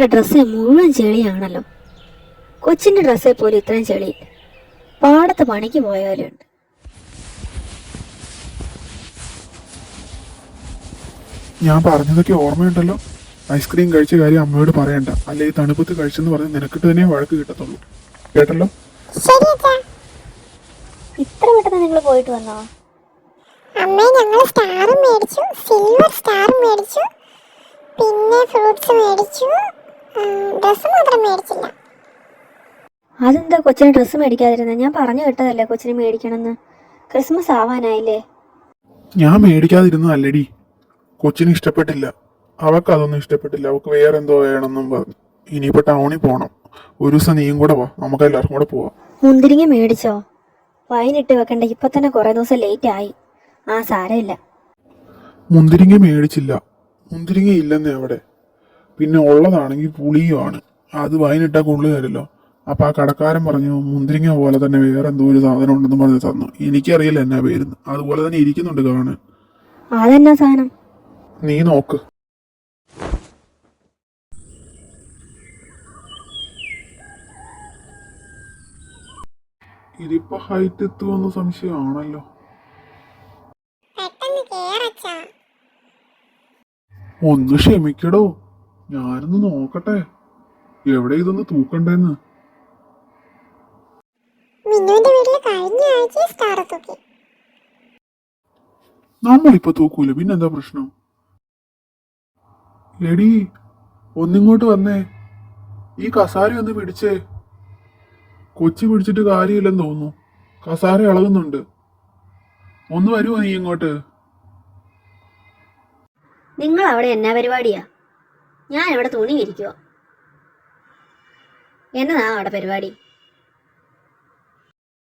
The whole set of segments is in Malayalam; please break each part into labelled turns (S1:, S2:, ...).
S1: ഇട്ട ഡ്രസ്സ് മുഴുവൻ ചെളിയാണല്ലോ. കൊച്ചിന്റെ ഡ്രസ്സെ പോലും ഇത്രയും ചെളിയില്ല. പാടത്ത് പണിക്ക് പോയാലുണ്ട്.
S2: ഞാൻ പറഞ്ഞതൊക്കെ ഓർമ്മയുണ്ടല്ലോ. ഐസ്ക്രീം കഴിച്ച കാര്യം അമ്മയോട് പറയണ്ട, അല്ലെ ഈ തണുപ്പത്ത് കഴിച്ചെന്ന് പറഞ്ഞ് നിനക്കിട്ട് തന്നെ വഴക്ക് കിട്ടത്തുള്ളൂ. കേട്ടല്ലോ?
S1: ഇത്ര പെട്ടെന്ന് നിങ്ങൾ പോയിട്ട് വന്നോ?
S3: അമ്മേ, ഞങ്ങൾ സ്റ്റാറും മേടിച്ചു, സിൽവർ സ്റ്റാറും മേടിച്ചു, പിന്നെ ഫ്രൂട്ട്സ് മേടിച്ചു. ഡ്രസ്സ് മാത്രം മേടിച്ചില്ല.
S1: അതെന്താ കൊച്ചിന് ഡ്രസ്സ് മേടിക്കാതിരുന്നത്? ഞാൻ പറഞ്ഞു കേട്ടതല്ലേ കൊച്ചിന് മേടിക്കണമെന്ന്. ക്രിസ്മസ് ആവാനായില്ലേ?
S2: ഞാൻ മേടിക്കാതിരുന്നതല്ലടി, കൊച്ചിന് ഇഷ്ടപ്പെട്ടില്ല. അവൾക്ക് അതൊന്നും ഇഷ്ടപ്പെട്ടില്ല. അവൾക്ക് വേറെ എന്തോ വേണമെന്നും പറഞ്ഞു. ഇനിയിപ്പോ ടൗണിൽ പോകണം. ഒരു ദിവസം നീയും കൂടെ വാ, നമുക്ക് എല്ലാവർക്കും കൂടെ പോവാം.
S1: മുന്തിരിങ്ങ മേടിച്ചോ? വൈനിട്ട് വെക്കണ്ട, ഇപ്പൊ തന്നെ കുറെ ദിവസം ലേറ്റ് ആയി. ആ സാരമില്ല.
S2: മുന്തിരിങ്ങ മേടിച്ചില്ല. മുന്തിരിങ്ങ ഇല്ലെന്നേ അവിടെ. പിന്നെ ഉള്ളതാണെങ്കിൽ പുളിയുമാണ്. അത് വൈനിട്ടാ കൊള്ളുകയല്ലോ. അപ്പൊ ആ കടക്കാരൻ പറഞ്ഞു മുന്തിരിങ്ങ പോലെ തന്നെ വേറെ എന്തോ ഒരു സാധനം ഉണ്ടെന്ന് പറഞ്ഞ് തന്നു. എനിക്കറിയില്ല എന്നാ പേരുന്ന്. അതുപോലെ തന്നെ ഇരിക്കുന്നുണ്ട് കാണാൻ.
S1: അതെന്നാ സാധനം?
S2: നീ നോക്ക്. ഇതിപ്പോ ഹൈറ്റ് എത്തുമെന്ന് സംശയമാണല്ലോ.
S3: പെട്ടെന്ന് കേറച്ചാ.
S2: ഒന്ന് ക്ഷമിക്കടോ, ഞാനൊന്ന് നോക്കട്ടെ എവിടെ ഇതൊന്ന് തൂക്കണ്ടേന്ന്.
S3: മിന്നുവിന്റെ വീട്ടില് കഴിഞ്ഞ ആഴ്ച സ്റ്റാർ തൂക്കി.
S2: നമ്മളിപ്പോ തൂക്കൂല, പിന്നെന്താ പ്രശ്നം? എടീ, ഒന്നിങ്ങോട്ട് വന്നേ. ഈ കസാര ഒന്ന് പിടിച്ചേ. കൊച്ചി പിടിച്ചിട്ട് കാര്യമില്ലെന്ന് തോന്നുന്നു. കസാര ഇളകുന്നുണ്ട്. ഒന്ന് വരുമോ നീ ഇങ്ങോട്ട്?
S1: നിങ്ങൾ അവിടെ എന്നാ പരിപാടിയാ? ഞാൻ ഇവിടെ തുണി വിരിക്കുക. എന്നതാ അവിടെ പരിപാടി?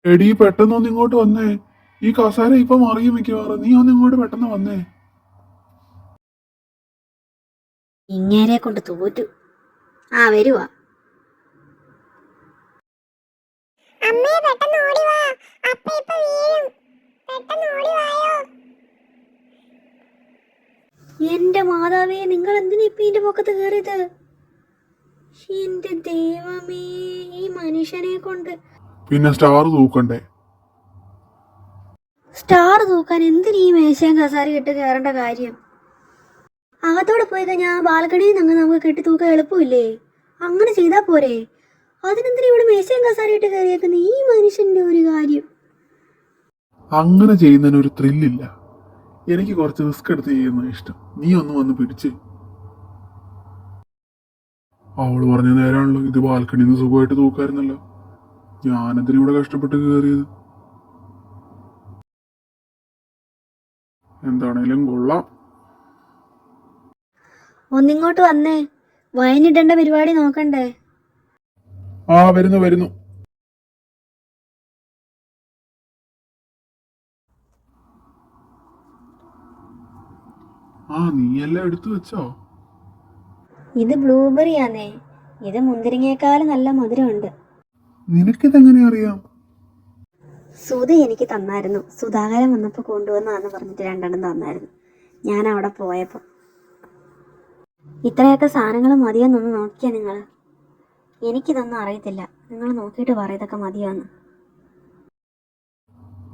S2: എടീ, പെട്ടെന്ന് ഒന്ന് ഇങ്ങോട്ട് വന്നേ. ഈ കസാര ഇപ്പൊ മറിയും മിക്കവാറും. നീ ഒന്ന് ഇങ്ങോട്ട് പെട്ടെന്ന് വന്നേ.
S1: ഇങ്ങേരെ കൊണ്ട് തോറ്റു. ആ വരുവാ.
S3: അമ്മേ, പെട്ടെന്ന് ഓടി വാ, അപ്പ ഇപ്പൊ വീഴും. പെട്ടെന്ന് ഓടി വായോ.
S1: എന്റെ മാതാവേ, നിങ്ങൾ എന്തിനാ ഇപ്പൊ ഇതിന്റെ പൊക്കത്ത് കയറിയത്? എന്റെ ദൈവമേ, ഈ മനുഷ്യനെ കൊണ്ട്.
S2: പിന്നെ സ്റ്റാർ തൂക്കണ്ടേ?
S1: സ്റ്റാർ തൂക്കാൻ എന്തിനീ ഈ മേശയും കസാരയും ഇട്ട് കയറേണ്ട കാര്യം? അകത്തോടെ പോയി കഴിഞ്ഞാൽ ബാൽക്കണിയിൽ നിന്ന് നമുക്ക് കെട്ടി തൂക്കാൻ എളുപ്പമില്ലേ? അങ്ങനെ ചെയ്താ പോരെ? അതിനെന്തിനാ ഇവിടെ മേശയും കസാരയും ഇട്ട് കയറിയേക്കുന്ന ഈ മനുഷ്യന്റെ ഒരു കാര്യം?
S2: അങ്ങനെ ചെയ്യുന്നതിന് ഒരു ത്രില്ലില്ല. എനിക്ക് കുറച്ച് റിസ്ക് എടുത്ത് ചെയ്യുന്ന ഇഷ്ടം. നീ ഒന്ന് വന്ന് പിടിച്ച്. അവള് പറഞ്ഞ നേരാണല്ലോ. ഇത് ബാൽക്കണിയിൽ നിന്ന് സുഖമായിട്ട് തൂക്കായിരുന്നല്ലോ. ഞാനെന്തിനാ ഇവിടെ കഷ്ടപ്പെട്ട് കയറിയത്? എന്താണേലും കൊള്ളാം.
S1: ഒന്നിങ്ങോട്ട് വന്നേ. വൈനിടേണ്ട പരിപാടി നോക്കണ്ടേ?
S2: ആ, വരുന്നു വരുന്നു. ആ, നീയെല്ലാം എടുത്തു വെച്ചോ?
S1: ഇത് ബ്ലൂബെറി ആന്നേ. ഇത് മുന്തിരിങ്ങയെക്കാളും നല്ല മധുരമുണ്ട്.
S2: നിനക്കിതെങ്ങനെ അറിയാം?
S1: സുധ എനിക്ക് തന്നായിരുന്നു. സുധാകരൻ വന്നപ്പോൾ കൊണ്ടുവന്നാന്ന് പറഞ്ഞിട്ട് രണ്ടെണ്ണം തന്നായിരുന്നു ഞാൻ അവിടെ പോയപ്പോൾ. ഇത്രയൊക്കെ സാധനങ്ങൾ മതിയെന്നൊന്ന് നോക്കിയാ നിങ്ങൾ? എനിക്കിതൊന്നും അറിയത്തില്ല. നിങ്ങൾ നോക്കിയിട്ട് പറ ഇതൊക്കെ മതിയാന്ന്.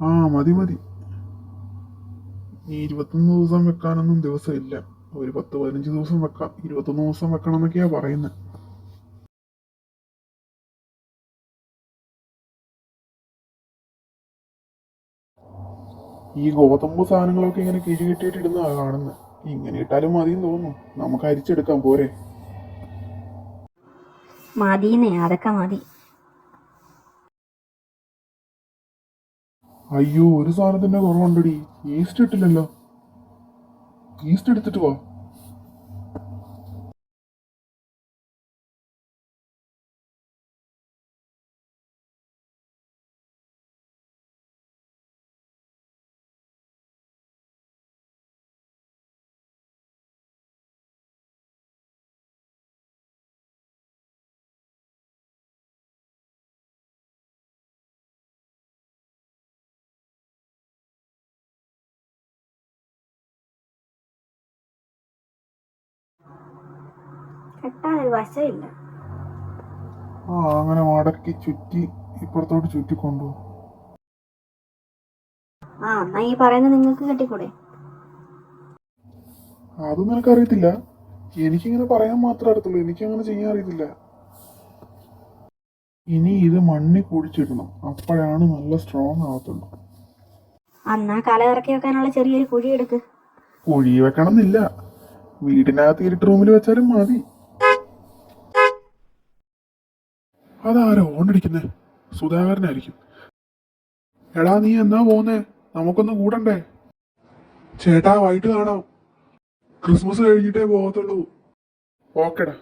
S2: ആ, മതി മതി. ഈ 21 ദിവസം വെക്കാനൊന്നും ദിവസമില്ല. ഒരു 10-15 ദിവസം വെക്കാം. 21 ദിവസം വെക്കണം എന്നൊക്കെയാ പറയുന്നത്. ഈ ഗോതമ്പ് സാധനങ്ങളൊക്കെ ഇങ്ങനെ കിഴി കെട്ടിയിട്ട് ഇടുന്നതാ കാണുന്നത്. ഇങ്ങനെ ഇട്ടാലും മതിയെന്ന് തോന്നുന്നു. നമുക്ക് അരിച്ചെടുക്കാം, പോരെ?
S1: മതിന്നേ, അതൊക്കെ മതി.
S2: അയ്യോ, ഒരു സാധനത്തിന്റെ കുറവുണ്ടടി. ഈസ്റ്റ് ഇട്ടില്ലല്ലോ. ഈസ്റ്റ് എടുത്തിട്ട് വാ.
S1: കെട്ടാനൊരു വശമില്ല.
S2: ആ അങ്ങനെ മടക്കി ചുറ്റി ഇപ്പുറത്തോട്ട് ചുറ്റി കൊണ്ടുപോകും.
S1: ആ എന്നാ ഈ പറയുന്നത് നിങ്ങൾക്ക് കെട്ടിക്കൂടെ?
S2: അതൊന്നും എനിക്കറിയത്തില്ല. എനിക്കിങ്ങനെ പറയാൻ മാത്രമേ അറിയത്തുള്ളൂ, എനിക്കങ്ങനെ ചെയ്യാൻ അറിയത്തില്ല. ഇനി ഇത് മണ്ണി കുഴിച്ചിടണം, അപ്പോഴാണ് നല്ല സ്ട്രോങ് ആവത്തുള്ളൂ.
S1: എന്നാ കല ഇറക്കി വെക്കാനുള്ള ചെറിയൊരു കുഴി എടുക്ക്.
S2: കുഴി വെക്കണം എന്നില്ല, വീടിനകത്ത് ഇരുട്ട് റൂമിൽ വെച്ചാലും മതി. അതാരോ ഓണടിക്കുന്നേ? സുധാകരനായിരിക്കും. എടാ നീ എന്നാ പോന്നേ? നമുക്കൊന്ന് കൂടണ്ടേ? ചേട്ടാ വൈകിട്ട് കാണാം, ക്രിസ്മസ് കഴിഞ്ഞിട്ടേ പോകത്തുള്ളൂ. ഓക്കെടാ.